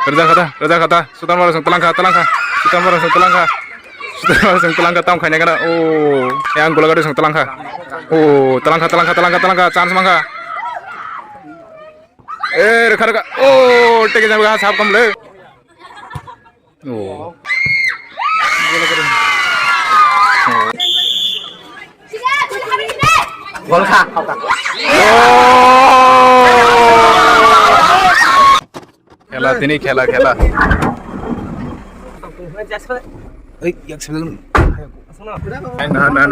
Kerja kata, Sultan Baru telangka, Sultan Baru telangka tam kayaknya kena, oh, yang gula gadis telangka, oh, telangka, chance mangka, reka, oh, tegi jangan sahab kamle, oh, gol kha खेला तिनी खेला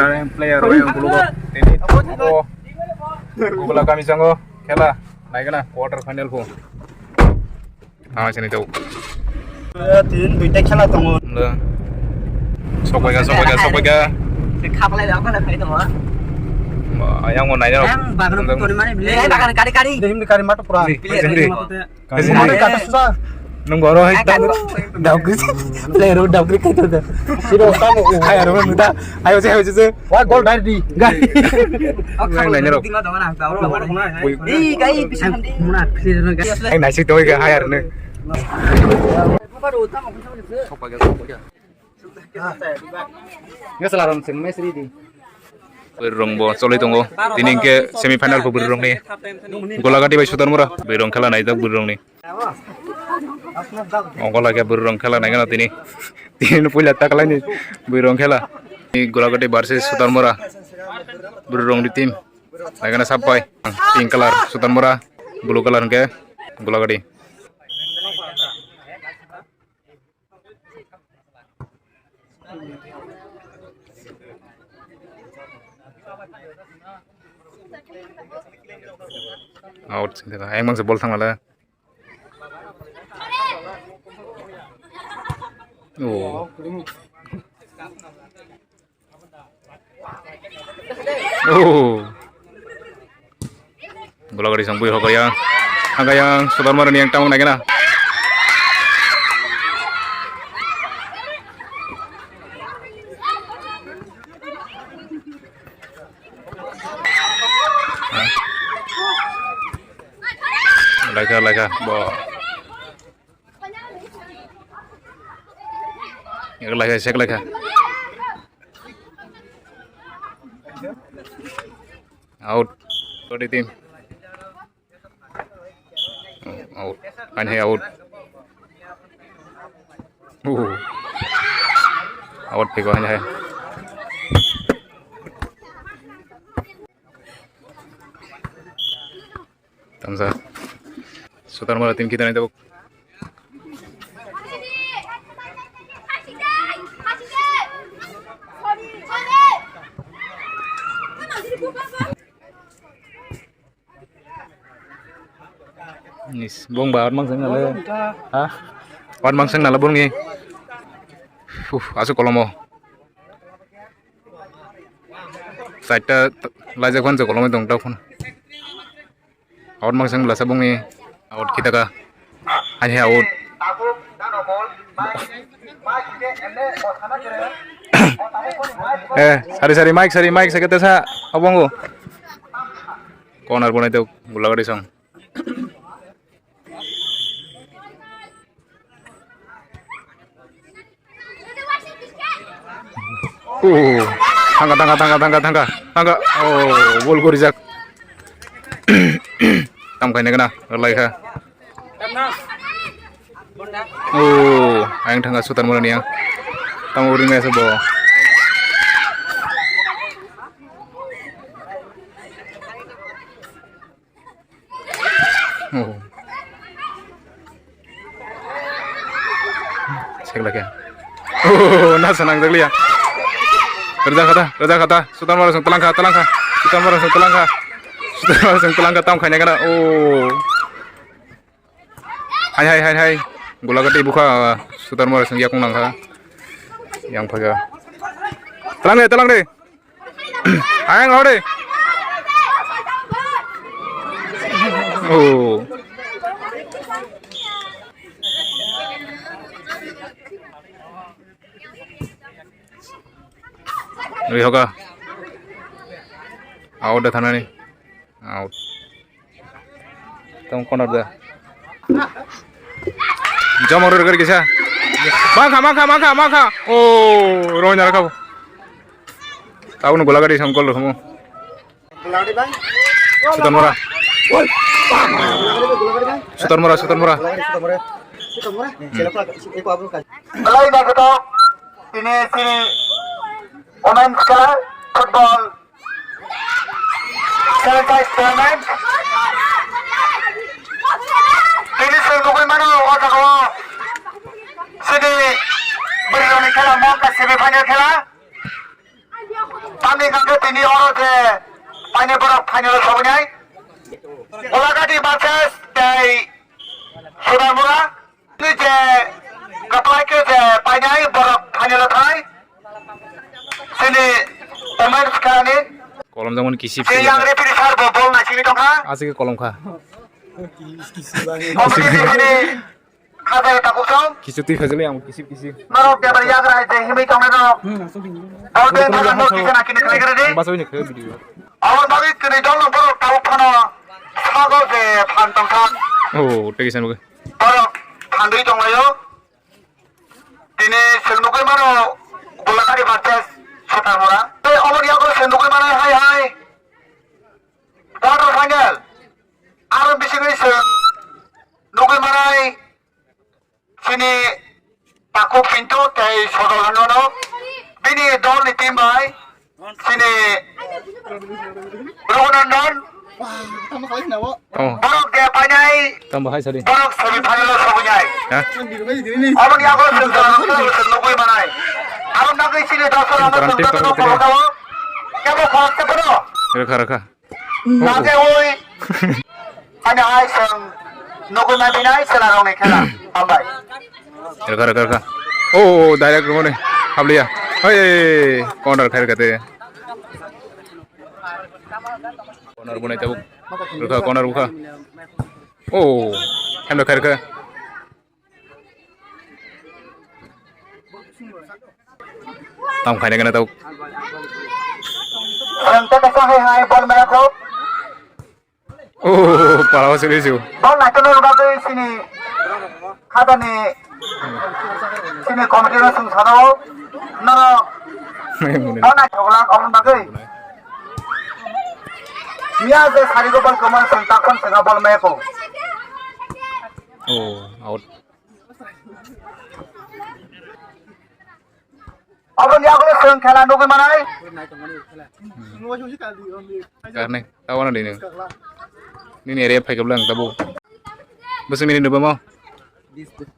ना player yang dulu ini bola kami sanggo खेला naik na quarter final ko sini tahu tin duita khela tongo sokoiga khapalai da kana khai tongo yang mau naik yang bagan to mane bile bagan kari dehim kari mata pura nung goro hai daugri player daugri kai to da siro tamo hai aro muda ayo je wa gol dari di gari yang naik ro ei gai bisa handi muna player no gai yang naik situ ga hai arne baru utama sokoiga nggak selaram sing mesri di berrong bo solid tunggu tining ke semifinal po berrong ni gola gati bai Sultan Mura berrong khela nai tak berrong ni gola ke berrong khela nai kana tin pula tak lai ni berrong khela ni gola gati versus Sultan Mura berrong di tim nai kana sampai pink color Sultan Mura blue color ke gola gati out sini kan emang sebol thang mala oh bola gadi sambui hoka yang angka yang Sultan Mura ni yang tamang naik na Laka bo yang laka sek laka out di tim out hanya out out piko hanya tamsa Sultan Mura tim kita nih tuh. Nis, bong baut mangseng nala. Hah? Baut mangseng nala bong ni. Asu kolomo. Side lajar kon kolomo dong tau kon. Baut mangseng belasa bong ni. Out kita ka hanya out sari mic sakit sa abang ko corner bonai tuh gula gadi song tangga oh bol ko rijak tam kayaknya kena lagi ha oh ayang tangga Sultan Mura ni yang tamu uring biasa bo oh cek lagi oh nah senang sekali ya kerja kata Sultan Mura telangka Sultan Mura telangka tam kayaknya kena oh hai gula gati buka Sultan Mura senggi akung nangka yang paga telang deh ayang ngau deh oh Lebih hoka out dah thana nih out tong corner dah Jom order kisah. Maka. Oh, rohnya rakau. Tahu nu bola gadi sangkol kamu. Sultan Mora. Sultan Mora. Mulai dah kita ini sini women football franchise tournament. Ini seluruh mana orang kau sini berani kala mau ke semifinal kala. Kami kan ini orang je final berapa final semuanya. Bola gadi versus dari Sultan Mora. Ini je kapal ke je final berapa final thai. Sini women sekarang ni. Kolom zaman kisip. Si yang referee sar bol nak sini tongkang. Asik kolom kah. Kompetisi ini ada takut song. Kisip tu fazil yang kisip. Narok dia beriak rai je himi tong na. Kalau dia tak nak kita nak kini kena deh. Bahasa ini ke video. Awak bagi kini dong nak baru tahu pana. Sago je pantang tak. Oh, tegisan bukan. Baru pandai tong ayo. Ini sendukai mana bola kari batas Sultan Mora. Awak dia kalau sendukai mana hai. Quarter final. Alam bising sen. Nukai mana sini takut pintu teh sodoran nono. Bini dol ni tim bay. Sini Ronan. Oh, Borok dia panjai. tambah hai sari. Borok semifinal semuanya. Hah? Awak dia kalau sen nukai mana. Alam nak sini dasar anak sen nukai mana. Kamu kuat sepenuh. Raka. Nanti oi. Hanya sen nukai mana selarong ni kena. Ambai. Raka. Oh, direct rumah ni. Habli ya. Hei, corner khair kate. Corner bunai tabuk. Raka corner buka. Oh, hamda khair ka. Tam khai kena tabuk. Nanti besok hai bol mereka. Oh, parawa serius. Bol nak tu orang tu sini. Kata ni sini komedi orang sungsana. Nara. Bol nak orang bagai. Mia je sari ko bol kaman sengtakon sengah bol mereka. Oh, out. Abang dia kalau seng kela nukai mana? Karena tahu mana ini. Ini area pakai belang tabu. Besok ini dua mau. 20.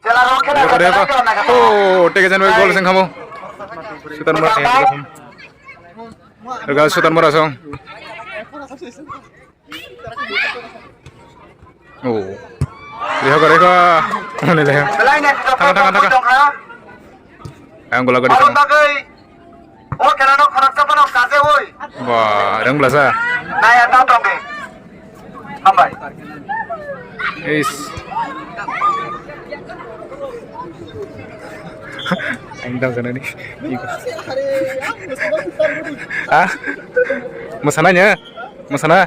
Jalan kela. Oh, tegasan baik gol seng kamu. Sultan Mora ya. Regal Sultan Mora song. Oh. Reka. Mana leh? Tengah. Ayam gula gadi. Abang bagai. Oh kela nak kharaja pun nak kaze hoy. Wah, rang belasa. Naya tahu dong deh. Ambai. Is. Aing tahu sana nih. Ah, masananya, masana.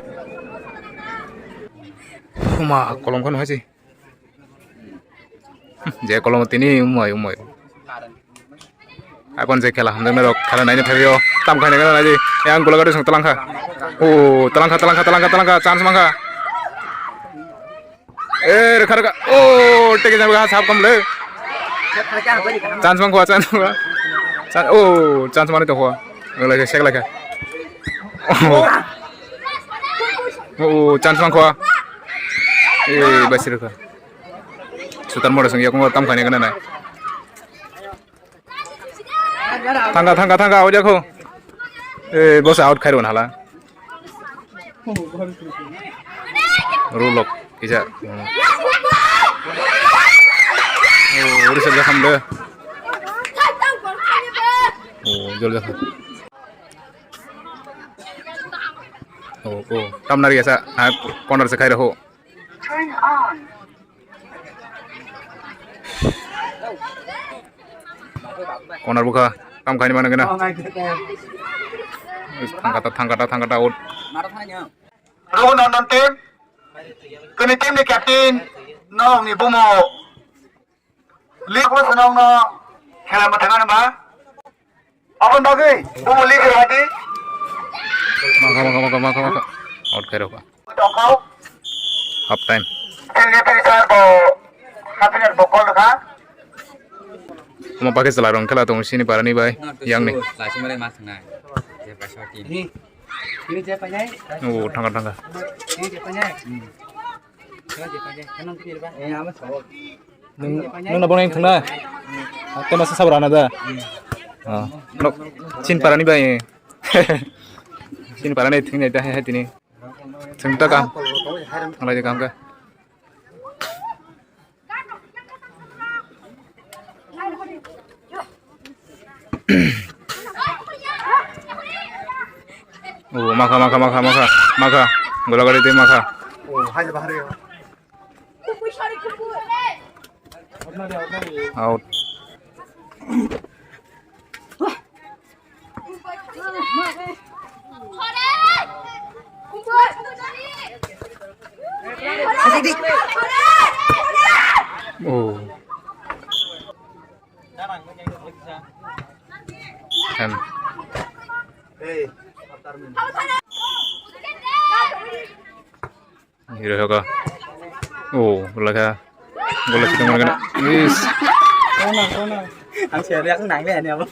Uma kolom kan masih. Jadi kolom ini umai. Apaan sih kela? Hamdan merok kela nanya teryo. Tam kaya kela aja. Yang gula gadi sang telangka. Oh, telangka. Chance mangka. Reka. Oh, tegi jangan bahas hap kamle. Chance mangka. Oh, chance mana itu kau? Lagi shake lagi. Oh, chance mangka. Basi reka. Sultan Mora sang yakung tam kaya kena nai. Tangga aja ko. Bos out khairun hala. Rulok kisa. Oh, udah saja kamle. Oh, jol dah. Oh, tam nari asa. Corner se khair ho. Turn on. Corner buka. Tam kaya mana kena? Tangkata out. Ronan tim. Kini tim ni captain nong ni bumo lik was nong no khela ma thanga ba apun bagi bumo lik hati maka out karo ka tokau half time ini terisar bo hapinar bokol ka mo pakai selarong kala tong sini parani bai yang ni Langsung mulai mas nah. Dia pasal Ini siapa nyai? oh tangga Ini siapa nyai? siapa aja? Kan nanti di depan. Amat sawah. nung na boneng thangna te masa sabra na da no chin parani bai chin parani thing da hai tini thang ta kam alai kam ka oh maka gola gadi te maka oh hai bahare out oh em hero hoga oh gola kita ngana is Ang siya react nang le niya ba?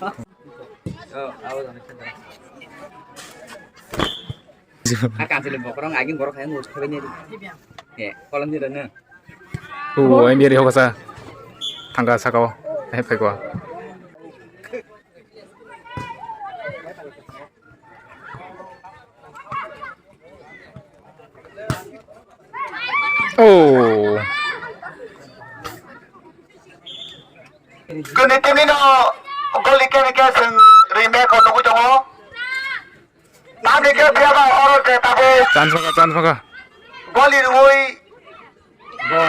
Akan sila mo korong aging korong kaya ngut kaya niya. Kolam ni dana. oh em biar hoga sa thangga sakao pe ko oh kuni tim ni no gol ikan seng remake ko nugu jongo nabi ke biaba oro ke tabe chance maka gol irui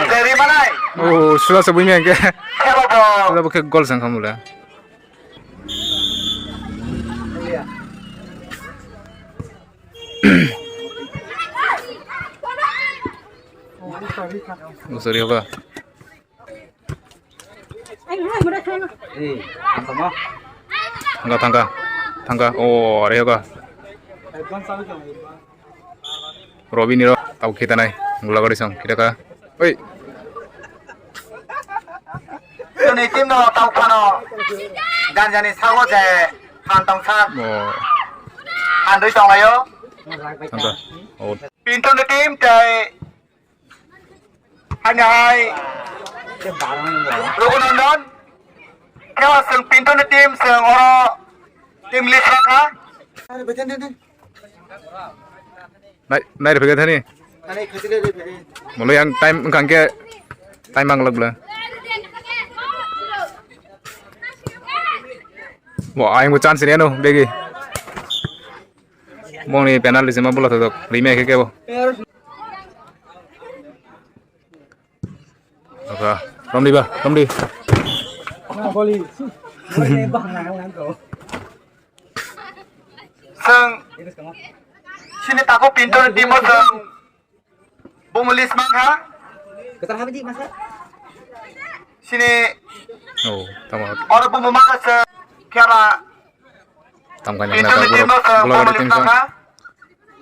dari manai oh sudah sebelumnya ke khelo bo sudah pakai gol sang kamu lah oh sorry hoga tangga oh are hoga Robin iro tau kita nai gula gadi sang kita ka oi kuni tim no tau phano ganjani sago je phan tong san oh andoi tong ayo tangga oh pintu ni tim tai hanya hai Rukunondon kaya seng pintu ni tim seng oro tim list ka nai de pegat hani mulai yang time engkang ke time ang lagla wah aing mo chance ni ano begi mong ni penalty sema bola to remake ke bo oka romdi seng sini taku pintu ni tim seng bumulis mangha Ketar apa di masa? sini oh tama oro bumumaka seng kaya tam kanya pintu na ni ta tim seng bola gadi bumulis tim sa mangha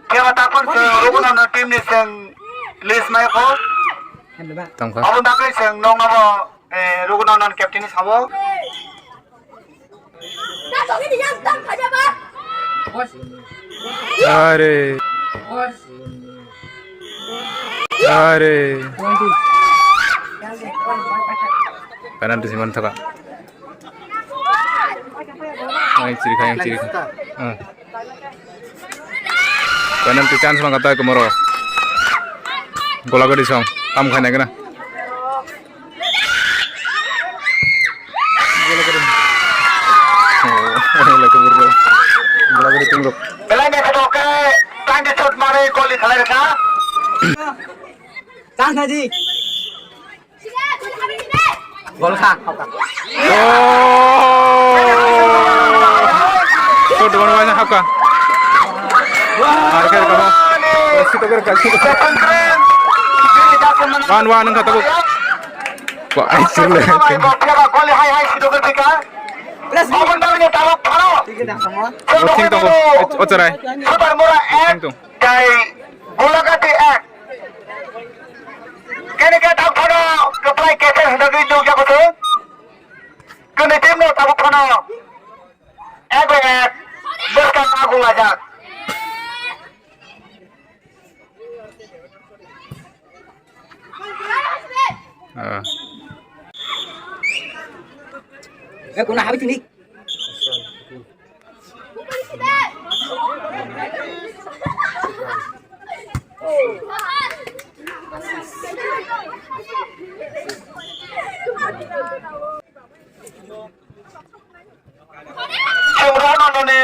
kaya tapon seng rukunondon tim ni seng list mai ko tam ka Abang tak seng nong apa rukunondon captain ni sabo are penalty sih mantap kak yang ciri penalty chance mang kata kemoro gola gadi song tam khane kena oh lagi burro gola gadi tingro Belai ni kata ke tanda shot mare gol di khalar ka Chance na ji. Gol kha. oh to mana haka harga kamu situ kerja second round wan nang kata Wah, sila. Gol hai hai sido ke tika. Abang dah ni tahu phano. Oting to ocharai. Super Mura Oting to. Dai Golagati ek. Kene ke tahu phano apply kese hendak itu क्या betul? Kene tim no tahu phano. Ek beskan aku ngajak. Kuna habis ini. Semrono ni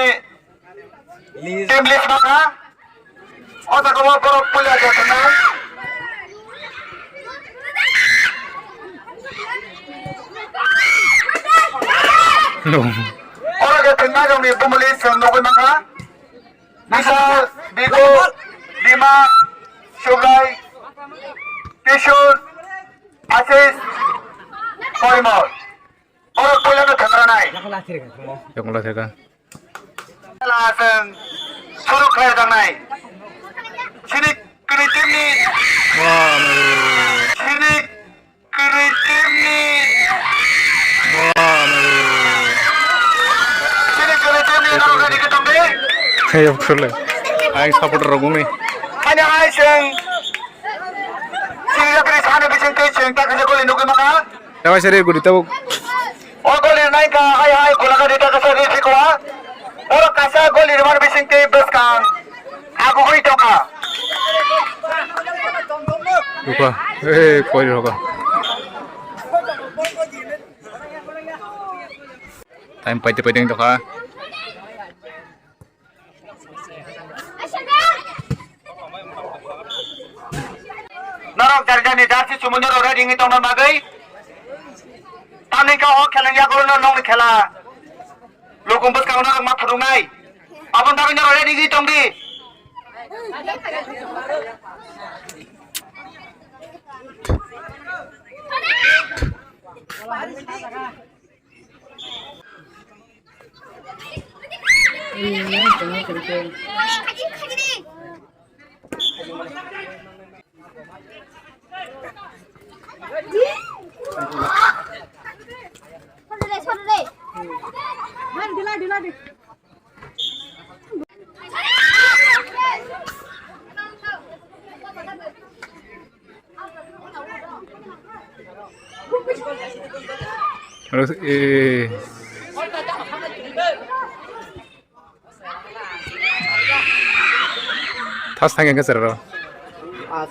tim list maka. Otak kamu perlu punya jatuh. No. Orang yang tengah yang ni pembeli semua maka. Bisa Bigo, Bima, Syublai, Kishore, Asis, Poimor. Orang punya tu tengah naik. Yang mulai saya kan. Langsung suruh kerja dah naik. Sini kiri tim ni. Wah, Sini kiri tim ni. Sini kiri tim ni nak kerja kita ni. Ayo betul. Aing supporter rogu ni. Hanya Aisyah. Sini kiri sana bising kecing tak kerja kau lindungi mana? Tahu saya guru tahu. Oh golir naik ka hai hai kulaga dita ka sari sikwa oro kasa golir man bising ke bus kan aku hui to ka Lupa. Koi roga. Time pahit yang to ka. narok jarjani darsi sumunyor ora ringi tong magai tani ka ho khelang ya golo nong khela lokum bus ka narok ma phurungai abon ta nyor ora ringi tong di Terus tas tangan ke serra.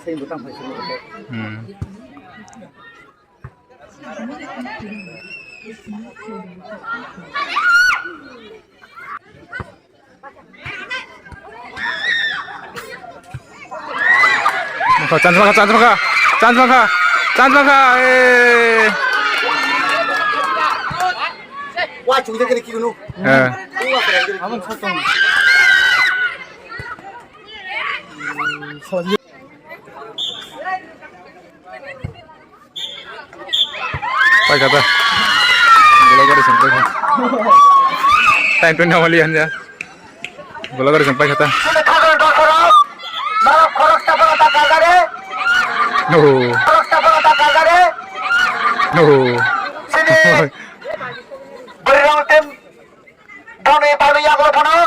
Saya bukan pasal. Chance maka. Wah, cuma kena kiri nu. Aman sotong. Pai kata. Bola garis sampai. Time tu nama lian ya. Bola garis sampai kata. sini khagar do soro narok khorok ta bata kagare No. khorok ta bata kagare No. sini berang tim doni palu ya golo phano